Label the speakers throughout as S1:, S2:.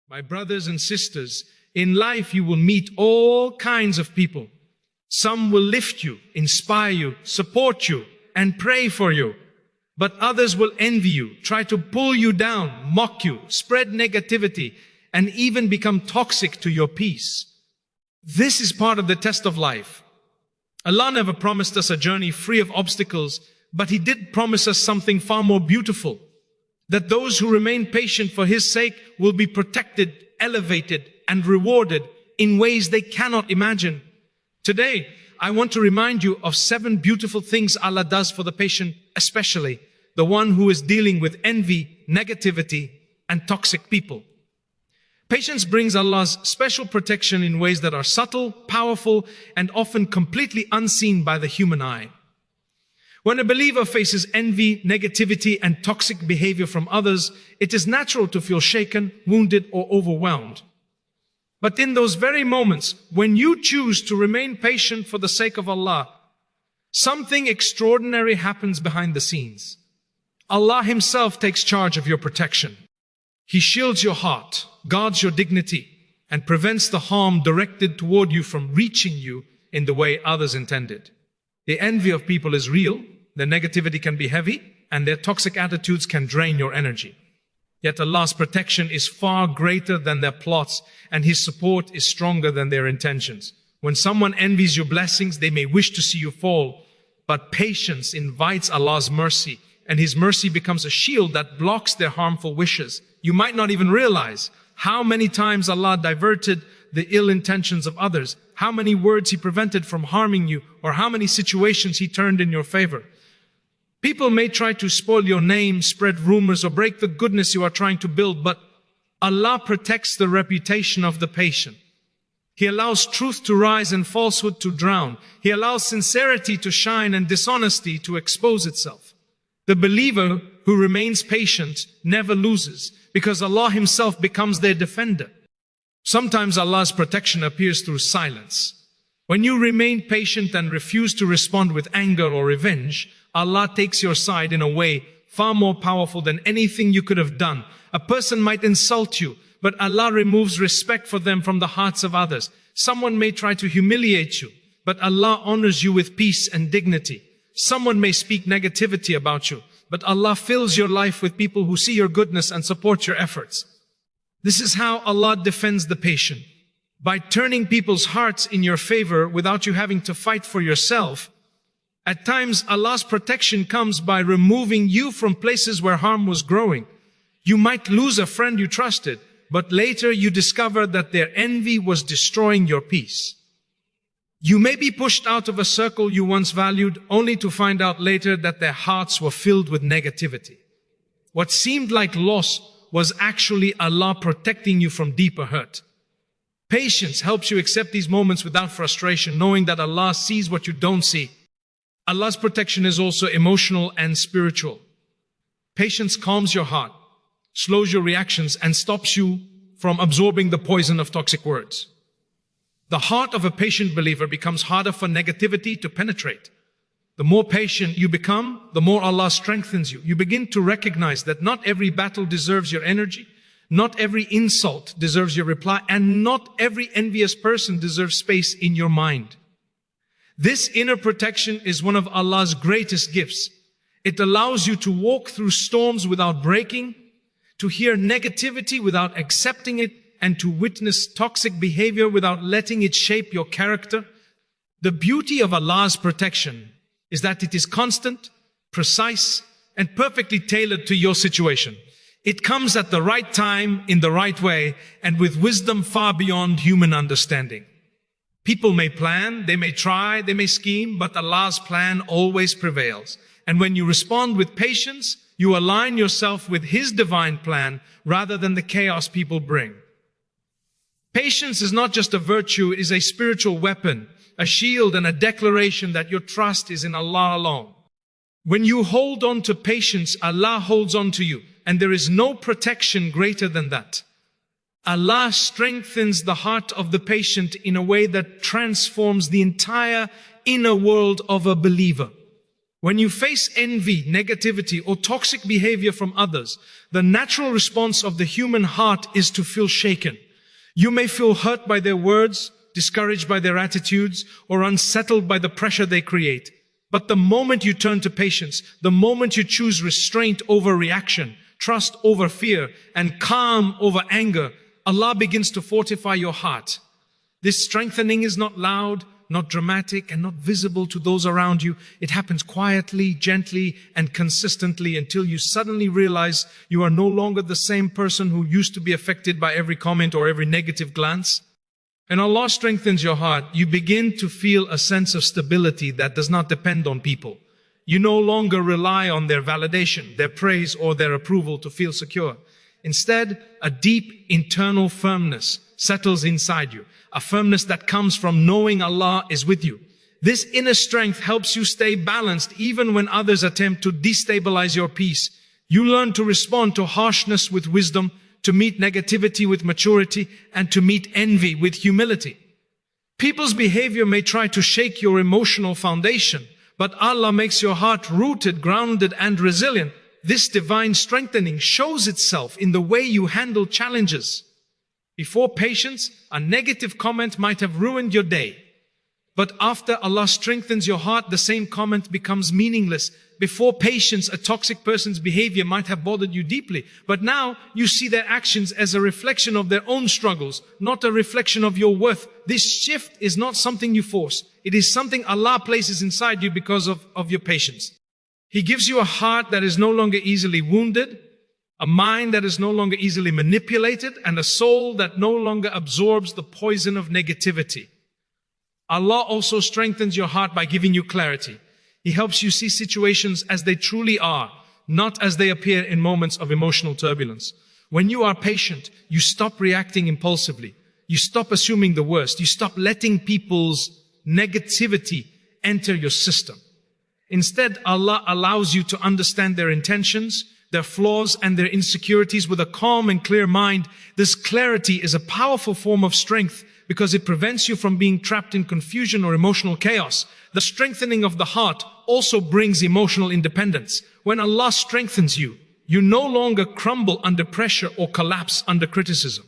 S1: My brothers and sisters, in life you will meet all kinds of people. Some will lift you, inspire you, support you, and pray for you. But others will envy you, try to pull you down, mock you, spread negativity, and even become toxic to your peace. This is part of the test of life. Allah never promised us a journey free of obstacles, but He did promise us something far more beautiful. That those who remain patient for His sake will be protected, elevated, and rewarded in ways they cannot imagine. Today, I want to remind you of 7 beautiful things Allah does for the patient, especially the one who is dealing with envy, negativity, and toxic people. Patience brings Allah's special protection in ways that are subtle, powerful, and often completely unseen by the human eye. When a believer faces envy, negativity, and toxic behavior from others, it is natural to feel shaken, wounded, or overwhelmed. But in those very moments, when you choose to remain patient for the sake of Allah, something extraordinary happens behind the scenes. Allah Himself takes charge of your protection. He shields your heart, guards your dignity, and prevents the harm directed toward you from reaching you in the way others intended. The envy of people is real, their negativity can be heavy, and their toxic attitudes can drain your energy. Yet Allah's protection is far greater than their plots, and His support is stronger than their intentions. When someone envies your blessings, they may wish to see you fall, but patience invites Allah's mercy, and His mercy becomes a shield that blocks their harmful wishes. You might not even realize how many times Allah diverted the ill intentions of others, how many words He prevented from harming you, or how many situations He turned in your favor. People may try to spoil your name, spread rumors, or break the goodness you are trying to build, but Allah protects the reputation of the patient. He allows truth to rise and falsehood to drown. He allows sincerity to shine and dishonesty to expose itself. The believer who remains patient never loses, because Allah Himself becomes their defender. Sometimes Allah's protection appears through silence. When you remain patient and refuse to respond with anger or revenge, Allah takes your side in a way far more powerful than anything you could have done. A person might insult you, but Allah removes respect for them from the hearts of others. Someone may try to humiliate you, but Allah honors you with peace and dignity. Someone may speak negativity about you, but Allah fills your life with people who see your goodness and support your efforts. This is how Allah defends the patient. By turning people's hearts in your favor without you having to fight for yourself. At times, Allah's protection comes by removing you from places where harm was growing. You might lose a friend you trusted, but later you discover that their envy was destroying your peace. You may be pushed out of a circle you once valued, only to find out later that their hearts were filled with negativity. What seemed like loss was actually Allah protecting you from deeper hurt. Patience helps you accept these moments without frustration, knowing that Allah sees what you don't see. Allah's protection is also emotional and spiritual. Patience calms your heart, slows your reactions, and stops you from absorbing the poison of toxic words. The heart of a patient believer becomes harder for negativity to penetrate. The more patient you become, the more Allah strengthens you. You begin to recognize that not every battle deserves your energy, not every insult deserves your reply, and not every envious person deserves space in your mind. This inner protection is one of Allah's greatest gifts. It allows you to walk through storms without breaking, to hear negativity without accepting it, and to witness toxic behavior without letting it shape your character. The beauty of Allah's protection is that it is constant, precise, and perfectly tailored to your situation. It comes at the right time, in the right way, and with wisdom far beyond human understanding. People may plan, they may try, they may scheme, but Allah's plan always prevails. And when you respond with patience, you align yourself with His divine plan rather than the chaos people bring. Patience is not just a virtue, it is a spiritual weapon, a shield and a declaration that your trust is in Allah alone. When you hold on to patience, Allah holds on to you, and there is no protection greater than that. Allah strengthens the heart of the patient in a way that transforms the entire inner world of a believer. When you face envy, negativity, or toxic behavior from others, the natural response of the human heart is to feel shaken. You may feel hurt by their words, discouraged by their attitudes, or unsettled by the pressure they create. But the moment you turn to patience, the moment you choose restraint over reaction, trust over fear, and calm over anger, Allah begins to fortify your heart. This strengthening is not loud, not dramatic, and not visible to those around you. It happens quietly, gently, and consistently until you suddenly realize you are no longer the same person who used to be affected by every comment or every negative glance. And Allah strengthens your heart. You begin to feel a sense of stability that does not depend on people. You no longer rely on their validation, their praise, or their approval to feel secure. Instead, a deep internal firmness settles inside you, a firmness that comes from knowing Allah is with you. This inner strength helps you stay balanced even when others attempt to destabilize your peace. You learn to respond to harshness with wisdom, to meet negativity with maturity, and to meet envy with humility. People's behavior may try to shake your emotional foundation, but Allah makes your heart rooted, grounded, and resilient. This divine strengthening shows itself in the way you handle challenges. Before patience, a negative comment might have ruined your day. But after Allah strengthens your heart, the same comment becomes meaningless. Before patience, a toxic person's behavior might have bothered you deeply. But now you see their actions as a reflection of their own struggles, not a reflection of your worth. This shift is not something you force. It is something Allah places inside you because of your patience. He gives you a heart that is no longer easily wounded, a mind that is no longer easily manipulated, and a soul that no longer absorbs the poison of negativity. Allah also strengthens your heart by giving you clarity. He helps you see situations as they truly are, not as they appear in moments of emotional turbulence. When you are patient, you stop reacting impulsively. You stop assuming the worst. You stop letting people's negativity enter your system. Instead, Allah allows you to understand their intentions, their flaws, and their insecurities with a calm and clear mind. This clarity is a powerful form of strength because it prevents you from being trapped in confusion or emotional chaos. The strengthening of the heart also brings emotional independence. When Allah strengthens you, you no longer crumble under pressure or collapse under criticism.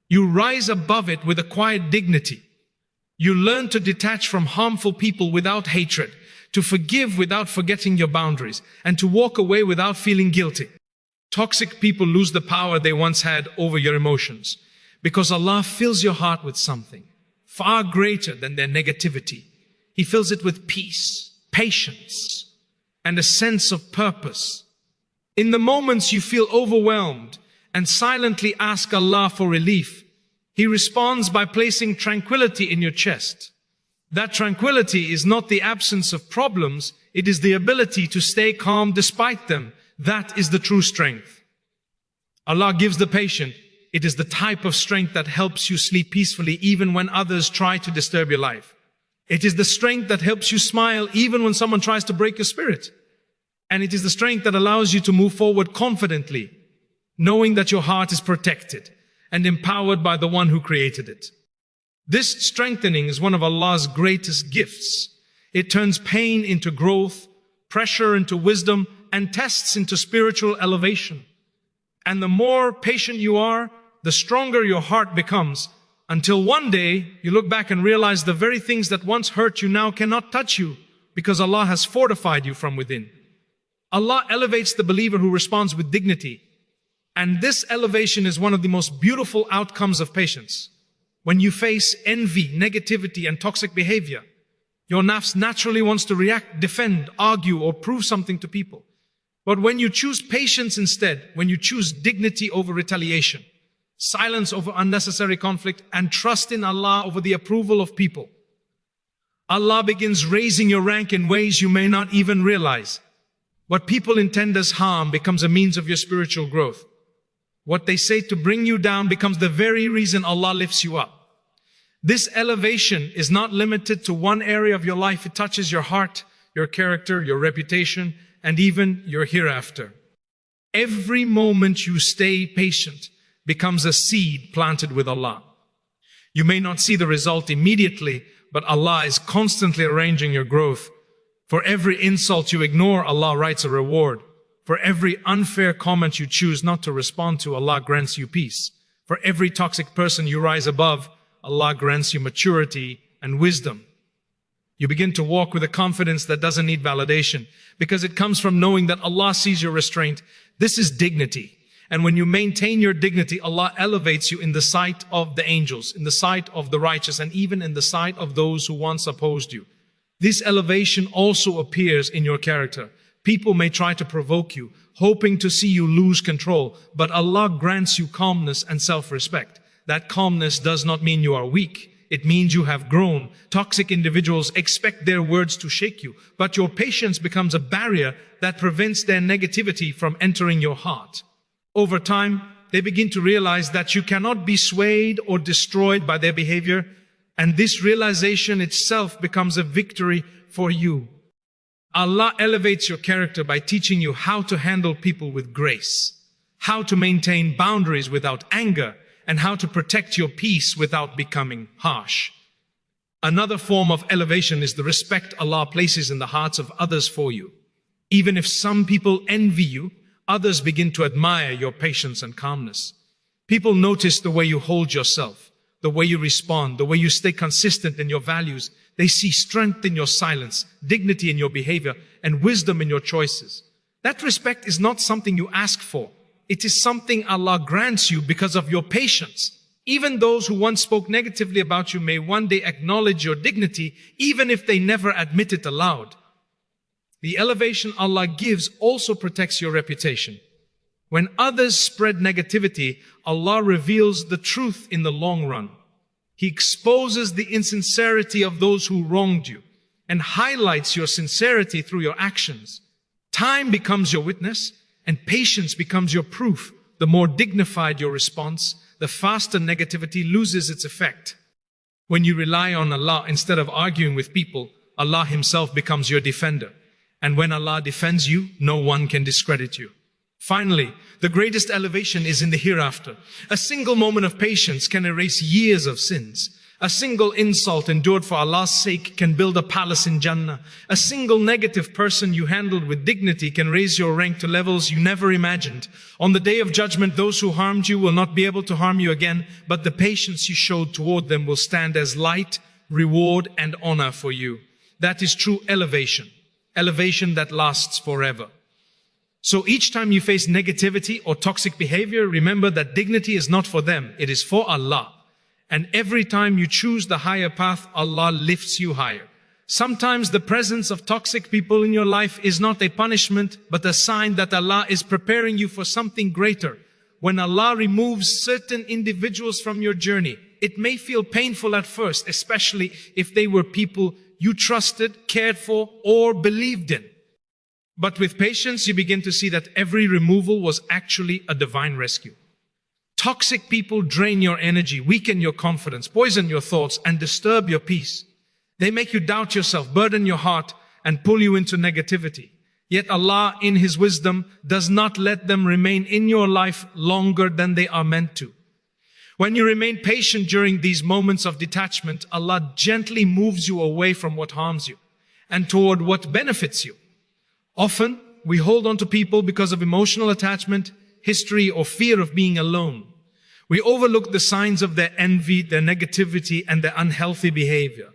S1: You rise above it with a quiet dignity. You learn to detach from harmful people without hatred, to forgive without forgetting your boundaries, and to walk away without feeling guilty. Toxic people lose the power they once had over your emotions, because Allah fills your heart with something far greater than their negativity. He fills it with peace, patience, and a sense of purpose. In the moments you feel overwhelmed and silently ask Allah for relief, He responds by placing tranquility in your chest. That tranquility is not the absence of problems, it is the ability to stay calm despite them. That is the true strength. Allah gives the patient. It is the type of strength that helps you sleep peacefully even when others try to disturb your life. It is the strength that helps you smile even when someone tries to break your spirit. And it is the strength that allows you to move forward confidently, knowing that your heart is protected and empowered by the one who created it. This strengthening is one of Allah's greatest gifts. It turns pain into growth, pressure into wisdom, and tests into spiritual elevation. And the more patient you are, the stronger your heart becomes, until one day you look back and realize the very things that once hurt you now cannot touch you, because Allah has fortified you from within. Allah elevates the believer who responds with dignity. And this elevation is one of the most beautiful outcomes of patience. When you face envy, negativity, and toxic behavior, your nafs naturally wants to react, defend, argue, or prove something to people. But when you choose patience instead, when you choose dignity over retaliation, silence over unnecessary conflict, and trust in Allah over the approval of people, Allah begins raising your rank in ways you may not even realize. What people intend as harm becomes a means of your spiritual growth. What they say to bring you down becomes the very reason Allah lifts you up. This elevation is not limited to one area of your life. It touches your heart, your character, your reputation, and even your hereafter. Every moment you stay patient becomes a seed planted with Allah. You may not see the result immediately, but Allah is constantly arranging your growth For every insult you ignore, Allah writes a reward. For every unfair comment you choose not to respond to, Allah grants you peace. For every toxic person you rise above, Allah grants you maturity and wisdom. You begin to walk with a confidence that doesn't need validation, because it comes from knowing that Allah sees your restraint. This is dignity. And when you maintain your dignity, Allah elevates you in the sight of the angels, in the sight of the righteous, and even in the sight of those who once opposed you. This elevation also appears in your character. People may try to provoke you, hoping to see you lose control, but Allah grants you calmness and self-respect. That calmness does not mean you are weak. It means you have grown. Toxic individuals expect their words to shake you, but your patience becomes a barrier that prevents their negativity from entering your heart. Over time, they begin to realize that you cannot be swayed or destroyed by their behavior, and this realization itself becomes a victory for you. Allah elevates your character by teaching you how to handle people with grace, how to maintain boundaries without anger, and how to protect your peace without becoming harsh. Another form of elevation is the respect Allah places in the hearts of others for you. Even if some people envy you, others begin to admire your patience and calmness. People notice the way you hold yourself, the way you respond, the way you stay consistent in your values. They see strength in your silence, dignity in your behavior, and wisdom in your choices. That respect is not something you ask for. It is something Allah grants you because of your patience. Even those who once spoke negatively about you may one day acknowledge your dignity, even if they never admit it aloud. The elevation Allah gives also protects your reputation. When others spread negativity, Allah reveals the truth in the long run. He exposes the insincerity of those who wronged you and highlights your sincerity through your actions. Time becomes your witness and patience becomes your proof. The more dignified your response, the faster negativity loses its effect. When you rely on Allah instead of arguing with people, Allah Himself becomes your defender. And when Allah defends you, no one can discredit you. Finally, the greatest elevation is in the hereafter. A single moment of patience can erase years of sins. A single insult endured for Allah's sake can build a palace in Jannah. A single negative person you handled with dignity can raise your rank to levels you never imagined. On the day of judgment, those who harmed you will not be able to harm you again, but the patience you showed toward them will stand as light, reward, and honor for you. That is true elevation. Elevation that lasts forever. So each time you face negativity or toxic behavior, remember that dignity is not for them, it is for Allah. And every time you choose the higher path, Allah lifts you higher. Sometimes the presence of toxic people in your life is not a punishment, but a sign that Allah is preparing you for something greater. When Allah removes certain individuals from your journey, it may feel painful at first, especially if they were people you trusted, cared for, or believed in. But with patience, you begin to see that every removal was actually a divine rescue. Toxic people drain your energy, weaken your confidence, poison your thoughts, and disturb your peace. They make you doubt yourself, burden your heart, and pull you into negativity. Yet Allah, in His wisdom, does not let them remain in your life longer than they are meant to. When you remain patient during these moments of detachment, Allah gently moves you away from what harms you and toward what benefits you. Often, we hold on to people because of emotional attachment, history, or fear of being alone. We overlook the signs of their envy, their negativity, and their unhealthy behavior.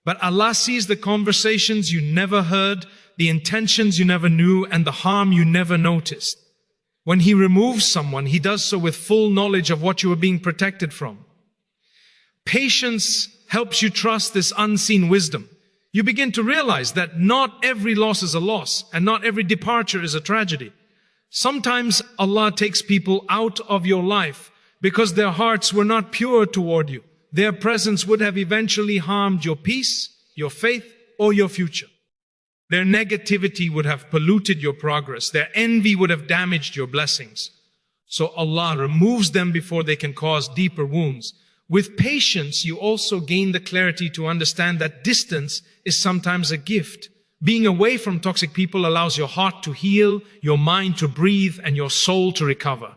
S1: But Allah sees the conversations you never heard, the intentions you never knew, and the harm you never noticed. When He removes someone, He does so with full knowledge of what you are being protected from. Patience helps you trust this unseen wisdom. You begin to realize that not every loss is a loss, and not every departure is a tragedy. Sometimes Allah takes people out of your life because their hearts were not pure toward you. Their presence would have eventually harmed your peace, your faith, or your future. Their negativity would have polluted your progress. Their envy would have damaged your blessings. So Allah removes them before they can cause deeper wounds. With patience, you also gain the clarity to understand that distance is sometimes a gift. Being away from toxic people allows your heart to heal, your mind to breathe, and your soul to recover.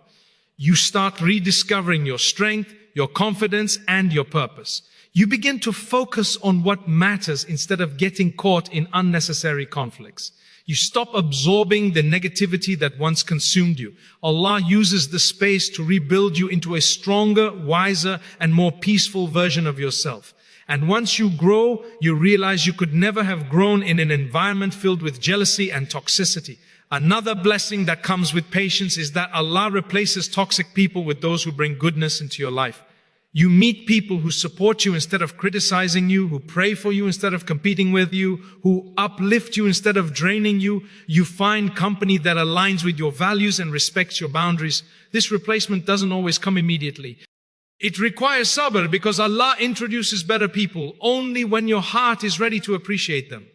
S1: You start rediscovering your strength, your confidence, and your purpose. You begin to focus on what matters instead of getting caught in unnecessary conflicts. You stop absorbing the negativity that once consumed you. Allah uses the space to rebuild you into a stronger, wiser, and more peaceful version of yourself. And once you grow, you realize you could never have grown in an environment filled with jealousy and toxicity. Another blessing that comes with patience is that Allah replaces toxic people with those who bring goodness into your life. You meet people who support you instead of criticizing you, who pray for you instead of competing with you, who uplift you instead of draining you. You find company that aligns with your values and respects your boundaries. This replacement doesn't always come immediately. It requires sabr because Allah introduces better people only when your heart is ready to appreciate them.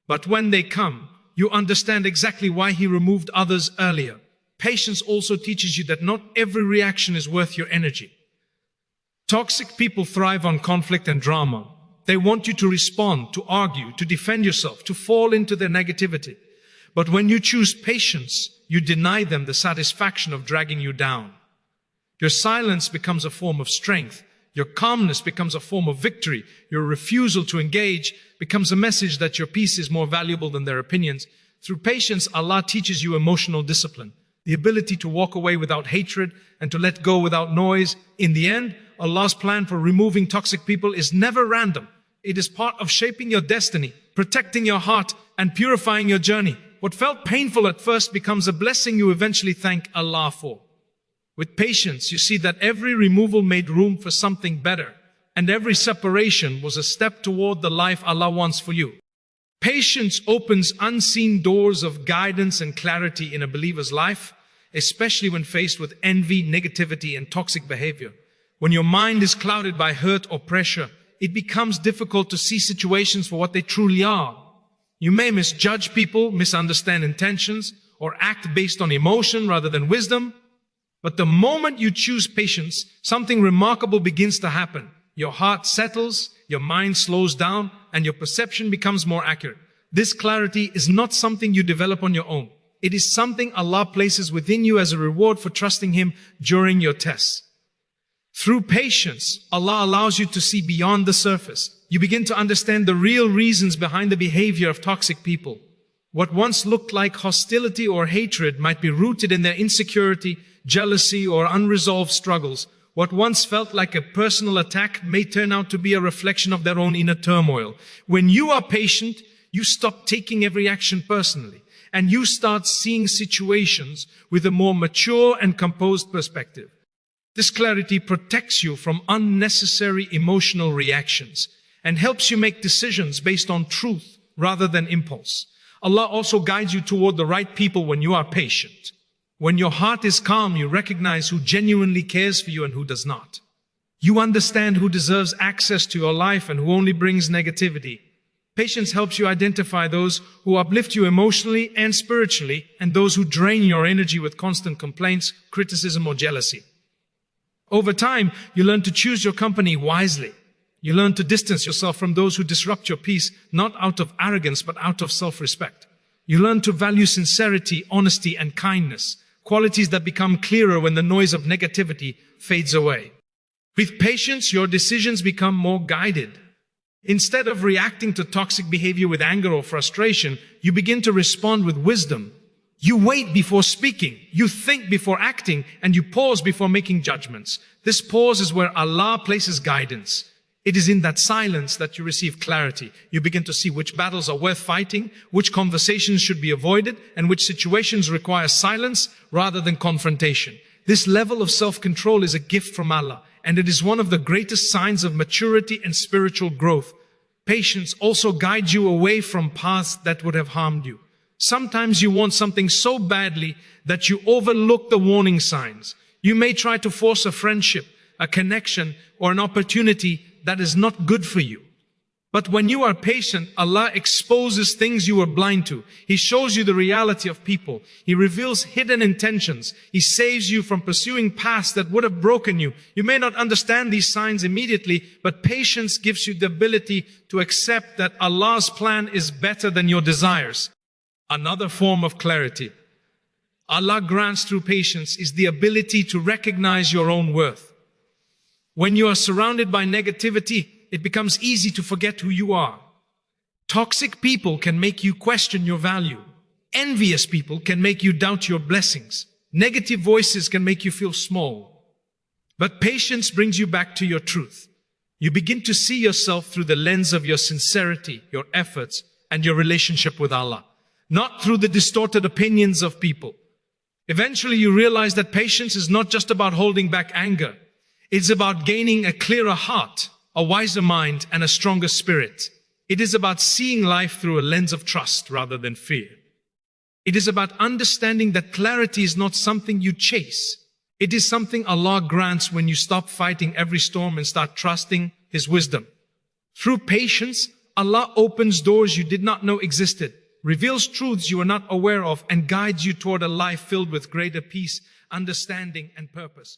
S1: But when they come, you understand exactly why He removed others earlier. Patience also teaches you that not every reaction is worth your energy. Toxic people thrive on conflict and drama. They want you to respond, to argue, to defend yourself, to fall into their negativity. But when you choose patience, you deny them the satisfaction of dragging you down. Your silence becomes a form of strength. Your calmness becomes a form of victory. Your refusal to engage becomes a message that your peace is more valuable than their opinions. Through patience, Allah teaches you emotional discipline, the ability to walk away without hatred and to let go without noise. In the end, Allah's plan for removing toxic people is never random. It is part of shaping your destiny, protecting your heart, and purifying your journey. What felt painful at first becomes a blessing you eventually thank Allah for. With patience, you see that every removal made room for something better, and every separation was a step toward the life Allah wants for you. Patience opens unseen doors of guidance and clarity in a believer's life, especially when faced with envy, negativity, and toxic behavior. When your mind is clouded by hurt or pressure, it becomes difficult to see situations for what they truly are. You may misjudge people, misunderstand intentions, or act based on emotion rather than wisdom. But the moment you choose patience, something remarkable begins to happen. Your heart settles, your mind slows down, and your perception becomes more accurate. This clarity is not something you develop on your own. It is something Allah places within you as a reward for trusting Him during your tests. Through patience, Allah allows you to see beyond the surface. You begin to understand the real reasons behind the behavior of toxic people. What once looked like hostility or hatred might be rooted in their insecurity, jealousy, or unresolved struggles. What once felt like a personal attack may turn out to be a reflection of their own inner turmoil. When you are patient, you stop taking every action personally, and you start seeing situations with a more mature and composed perspective. This clarity protects you from unnecessary emotional reactions and helps you make decisions based on truth rather than impulse. Allah also guides you toward the right people when you are patient. When your heart is calm, you recognize who genuinely cares for you and who does not. You understand who deserves access to your life and who only brings negativity. Patience helps you identify those who uplift you emotionally and spiritually, and those who drain your energy with constant complaints, criticism, or jealousy. Over time, you learn to choose your company wisely. You learn to distance yourself from those who disrupt your peace, not out of arrogance, but out of self-respect. You learn to value sincerity, honesty, and kindness, qualities that become clearer when the noise of negativity fades away. With patience, your decisions become more guided. Instead of reacting to toxic behavior with anger or frustration, you begin to respond with wisdom. You wait before speaking, you think before acting, and you pause before making judgments. This pause is where Allah places guidance. It is in that silence that you receive clarity. You begin to see which battles are worth fighting, which conversations should be avoided, and which situations require silence rather than confrontation. This level of self-control is a gift from Allah, and it is one of the greatest signs of maturity and spiritual growth. Patience also guides you away from paths that would have harmed you. Sometimes you want something so badly that you overlook the warning signs. You may try to force a friendship, a connection, or an opportunity that is not good for you. But when you are patient, Allah exposes things you were blind to. He shows you the reality of people. He reveals hidden intentions. He saves you from pursuing paths that would have broken you. You may not understand these signs immediately, but patience gives you the ability to accept that Allah's plan is better than your desires. Another form of clarity Allah grants through patience is the ability to recognize your own worth. When you are surrounded by negativity, it becomes easy to forget who you are. Toxic people can make you question your value. Envious people can make you doubt your blessings. Negative voices can make you feel small. But patience brings you back to your truth. You begin to see yourself through the lens of your sincerity, your efforts, and your relationship with Allah, not through the distorted opinions of people. Eventually you realize that patience is not just about holding back anger. It's about gaining a clearer heart, a wiser mind, and a stronger spirit. It is about seeing life through a lens of trust rather than fear. It is about understanding that clarity is not something you chase. It is something Allah grants when you stop fighting every storm and start trusting His wisdom. Through patience, Allah opens doors you did not know existed, reveals truths you are not aware of, and guides you toward a life filled with greater peace, understanding, and purpose.